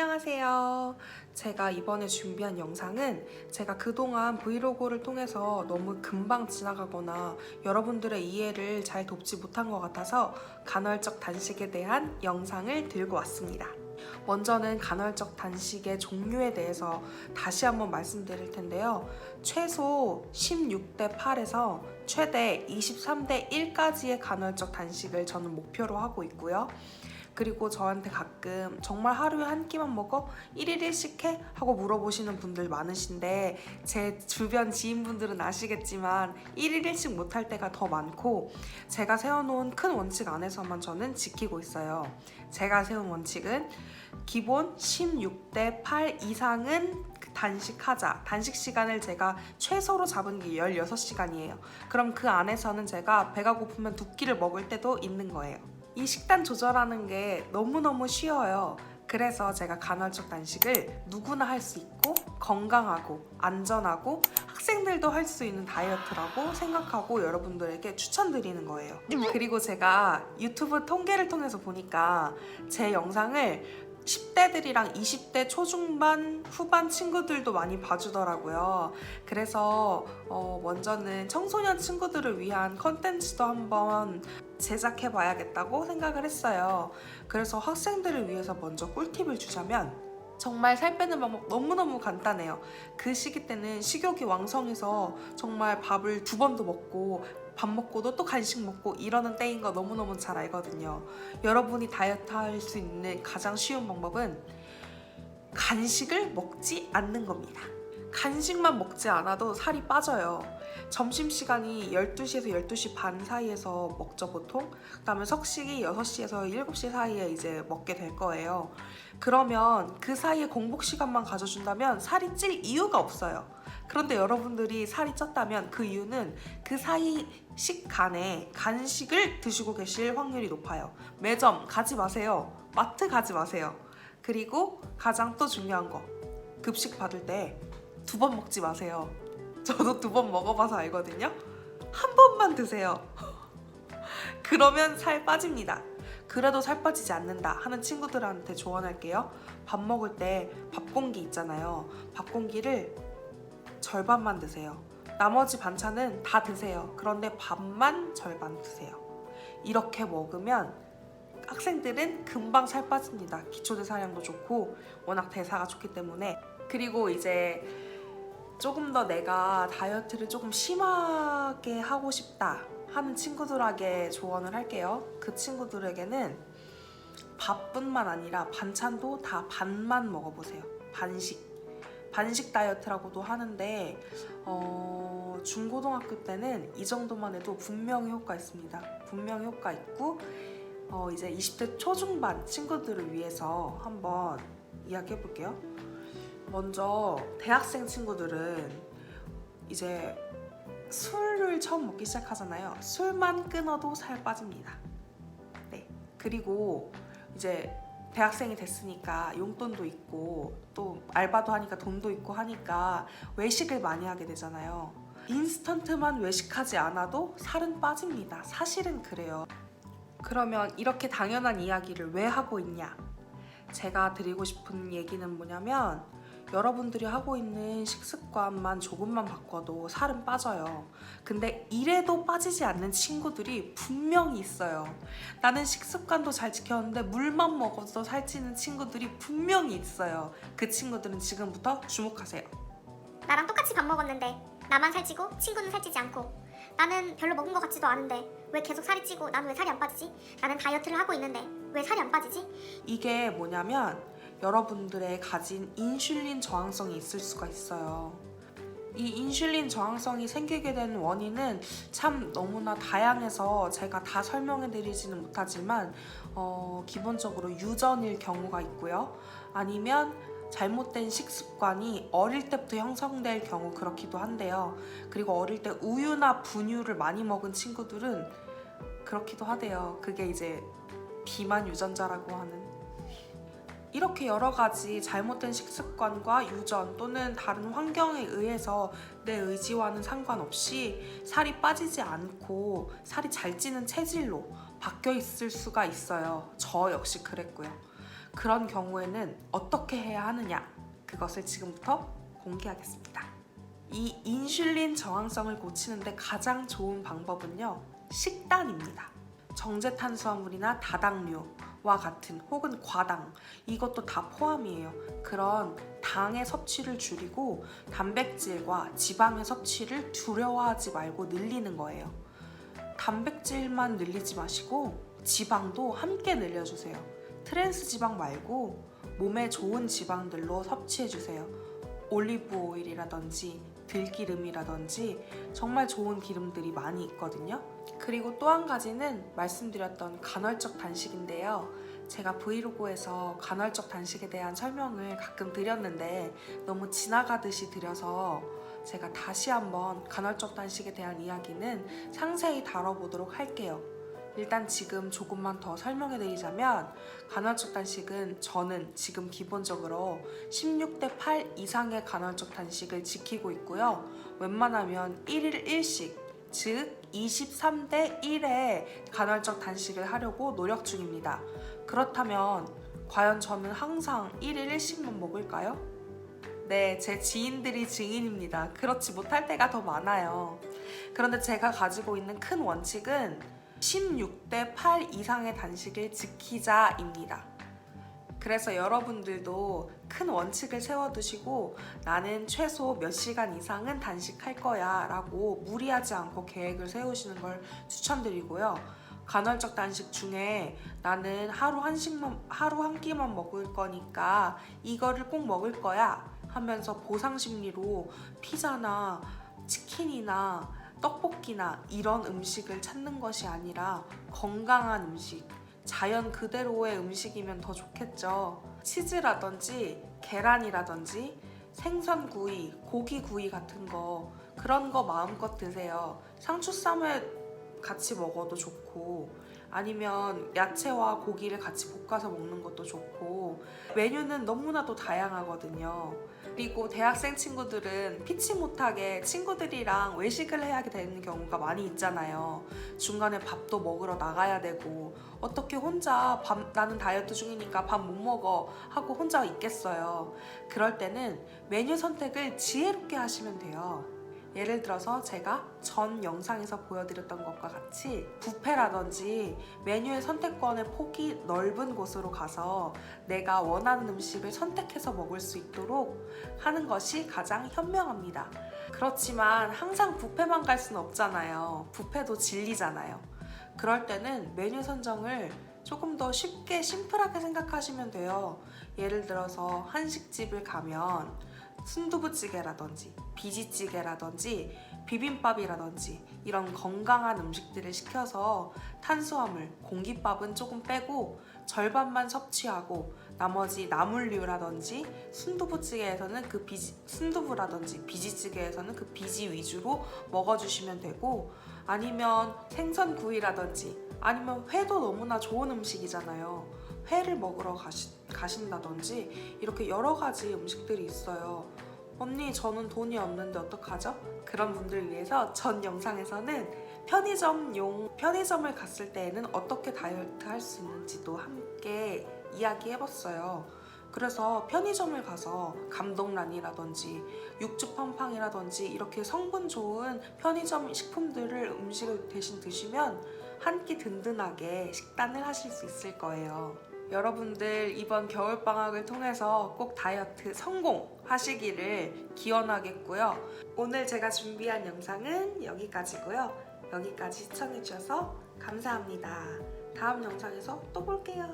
안녕하세요. 제가 이번에 준비한 영상은 제가 그동안 브이로그를 통해서 너무 금방 지나가거나 여러분들의 이해를 잘 돕지 못한 것 같아서 간헐적 단식에 대한 영상을 들고 왔습니다. 먼저는 간헐적 단식의 종류에 대해서 다시 한번 말씀드릴 텐데요. 최소 16대 8에서 최대 23대 1까지의 간헐적 단식을 저는 목표로 하고 있고요. 그리고 저한테 가끔 정말 하루에 한 끼만 먹어? 1일 1식 해? 하고 물어보시는 분들 많으신데 제 주변 지인분들은 아시겠지만 1일 1식 못할 때가 더 많고 제가 세워놓은 큰 원칙 안에서만 저는 지키고 있어요. 제가 세운 원칙은 기본 16대 8 이상은 단식하자. 단식 시간을 제가 최소로 잡은 게 16시간이에요. 그럼 그 안에서는 제가 배가 고프면 2끼를 먹을 때도 있는 거예요. 이 식단 조절하는 게 너무너무 쉬워요. 그래서 제가 간헐적 단식을 누구나 할 수 있고 건강하고 안전하고 학생들도 할 수 있는 다이어트라고 생각하고 여러분들에게 추천드리는 거예요. 그리고 제가 유튜브 통계를 통해서 보니까 제 영상을 10대들이랑 20대 초중반, 후반 친구들도 많이 봐주더라고요. 그래서 먼저는 청소년 친구들을 위한 컨텐츠도 한번 제작해봐야겠다고 생각을 했어요. 그래서 학생들을 위해서 먼저 꿀팁을 주자면 정말 살 빼는 방법 너무너무 간단해요. 그 시기 때는 식욕이 왕성해서 정말 밥을 2번도 먹고 밥 먹고도 또 간식 먹고 이러는 때인 거 너무너무 잘 알거든요. 여러분이 다이어트 할 수 있는 가장 쉬운 방법은 간식을 먹지 않는 겁니다. 간식만 먹지 않아도 살이 빠져요. 점심시간이 12시에서 12시 반 사이에서 먹죠 보통. 그 다음에 석식이 6시에서 7시 사이에 이제 먹게 될 거예요. 그러면 그 사이에 공복 시간만 가져준다면 살이 찔 이유가 없어요. 그런데 여러분들이 살이 쪘다면 그 이유는 그 사이 식간에 간식을 드시고 계실 확률이 높아요. 매점 가지 마세요. 마트 가지 마세요. 그리고 가장 또 중요한 거, 급식 받을 때 2번 먹지 마세요. 저도 2번 먹어봐서 알거든요. 한 번만 드세요. 그러면 살 빠집니다. 그래도 살 빠지지 않는다 하는 친구들한테 조언할게요. 밥 먹을 때 밥 공기 있잖아요. 밥 공기를 절반만 드세요. 나머지 반찬은 다 드세요. 그런데 밥만 절반 드세요. 이렇게 먹으면 학생들은 금방 살 빠집니다. 기초대사량도 좋고 워낙 대사가 좋기 때문에. 그리고 이제 조금 더 내가 다이어트를 조금 심하게 하고 싶다 하는 친구들에게 조언을 할게요. 그 친구들에게는 밥뿐만 아니라 반찬도 다 반만 먹어보세요. 반식 다이어트라고도 하는데 중고등학교 때는 이 정도만 해도 분명히 효과 있습니다. 분명히 효과 있고 이제 20대 초중반 친구들을 위해서 한번 이야기해 볼게요. 먼저 대학생 친구들은 이제 술을 처음 먹기 시작하잖아요. 술만 끊어도 살 빠집니다. 네. 그리고 이제 대학생이 됐으니까 용돈도 있고 또 알바도 하니까 돈도 있고 하니까 외식을 많이 하게 되잖아요. 인스턴트만 외식하지 않아도 살은 빠집니다. 사실은 그래요. 그러면 이렇게 당연한 이야기를 왜 하고 있냐? 제가 드리고 싶은 얘기는 뭐냐면 여러분들이 하고 있는 식습관만 조금만 바꿔도 살은 빠져요. 근데 이래도 빠지지 않는 친구들이 분명히 있어요. 나는 식습관도 잘 지켰는데 물만 먹어도 살찌는 친구들이 분명히 있어요. 그 친구들은 지금부터 주목하세요. 나랑 똑같이 밥 먹었는데 나만 살찌고 친구는 살찌지 않고 나는 별로 먹은 것 같지도 않은데 왜 계속 살이 찌고 나는 왜 살이 안 빠지지? 나는 다이어트를 하고 있는데 왜 살이 안 빠지지? 이게 뭐냐면 여러분들의 가진 인슐린 저항성이 있을 수가 있어요. 이 인슐린 저항성이 생기게 된 원인은 참 너무나 다양해서 제가 다 설명해 드리지는 못하지만 기본적으로 유전일 경우가 있고요. 아니면 잘못된 식습관이 어릴 때부터 형성될 경우 그렇기도 한데요. 그리고 어릴 때 우유나 분유를 많이 먹은 친구들은 그렇기도 하대요. 그게 이제 비만 유전자라고 하는. 이렇게 여러 가지 잘못된 식습관과 유전 또는 다른 환경에 의해서 내 의지와는 상관없이 살이 빠지지 않고 살이 잘 찌는 체질로 바뀌어 있을 수가 있어요. 저 역시 그랬고요. 그런 경우에는 어떻게 해야 하느냐? 그것을 지금부터 공개하겠습니다. 이 인슐린 저항성을 고치는데 가장 좋은 방법은요, 식단입니다. 정제탄수화물이나 다당류와 같은 혹은 과당, 이것도 다 포함이에요. 그런 당의 섭취를 줄이고 단백질과 지방의 섭취를 두려워하지 말고 늘리는 거예요. 단백질만 늘리지 마시고 지방도 함께 늘려주세요. 트랜스 지방 말고 몸에 좋은 지방들로 섭취해주세요. 올리브 오일이라든지 들기름이라든지 정말 좋은 기름들이 많이 있거든요. 그리고 또 한 가지는 말씀드렸던 간헐적 단식인데요. 제가 브이로그에서 간헐적 단식에 대한 설명을 가끔 드렸는데 너무 지나가듯이 드려서 제가 다시 한번 간헐적 단식에 대한 이야기는 상세히 다뤄보도록 할게요. 일단 지금 조금만 더 설명해 드리자면, 간헐적 단식은 저는 지금 기본적으로 16대 8 이상의 간헐적 단식을 지키고 있고요. 웬만하면 1일 1식, 즉 23대 1의 간헐적 단식을 하려고 노력 중입니다. 그렇다면 과연 저는 항상 1일 1식만 먹을까요? 네, 제 지인들이 증인입니다. 그렇지 못할 때가 더 많아요. 그런데 제가 가지고 있는 큰 원칙은 16대 8 이상의 단식을 지키자입니다. 그래서 여러분들도 큰 원칙을 세워두시고 나는 최소 몇 시간 이상은 단식할 거야 라고 무리하지 않고 계획을 세우시는 걸 추천드리고요. 간헐적 단식 중에 나는 하루 한 끼만 먹을 거니까 이거를 꼭 먹을 거야 하면서 보상 심리로 피자나 치킨이나 떡볶이나 이런 음식을 찾는 것이 아니라 건강한 음식, 자연 그대로의 음식이면 더 좋겠죠. 치즈라든지 계란이라든지 생선구이, 고기구이 같은 거, 그런 거 마음껏 드세요. 상추쌈에 같이 먹어도 좋고, 아니면 야채와 고기를 같이 볶아서 먹는 것도 좋고, 메뉴는 너무나도 다양하거든요. 그리고 대학생 친구들은 피치 못하게 친구들이랑 외식을 해야 되는 경우가 많이 있잖아요. 중간에 밥도 먹으러 나가야 되고, 어떻게 혼자 나는 다이어트 중이니까 밥 못 먹어 하고 혼자 있겠어요. 그럴 때는 메뉴 선택을 지혜롭게 하시면 돼요. 예를 들어서 제가 전 영상에서 보여드렸던 것과 같이 뷔페라든지 메뉴의 선택권의 폭이 넓은 곳으로 가서 내가 원하는 음식을 선택해서 먹을 수 있도록 하는 것이 가장 현명합니다. 그렇지만 항상 뷔페만 갈 수는 없잖아요. 뷔페도 질리잖아요. 그럴 때는 메뉴 선정을 조금 더 쉽게 심플하게 생각하시면 돼요. 예를 들어서 한식집을 가면 순두부찌개라든지 비지찌개라든지 비빔밥이라든지 이런 건강한 음식들을 시켜서 탄수화물, 공깃밥은 조금 빼고 절반만 섭취하고 나머지 나물류라든지 순두부찌개에서는 순두부라든지 비지찌개에서는 그 비지 위주로 먹어주시면 되고, 아니면 생선구이라든지 아니면 회도 너무나 좋은 음식이잖아요. 회를 먹으러 가신다든지 이렇게 여러 가지 음식들이 있어요. 언니, 저는 돈이 없는데 어떡하죠? 그런 분들을 위해서 전 영상에서는 편의점을 갔을 때에는 어떻게 다이어트 할 수 있는지도 함께 이야기해봤어요. 그래서 편의점을 가서 감동란이라든지 육즙팡팡이라든지 이렇게 성분 좋은 편의점 식품들을 음식을 대신 드시면 한 끼 든든하게 식단을 하실 수 있을 거예요. 여러분들 이번 겨울방학을 통해서 꼭 다이어트 성공하시기를 기원하겠고요. 오늘 제가 준비한 영상은 여기까지고요. 여기까지 시청해주셔서 감사합니다. 다음 영상에서 또 볼게요.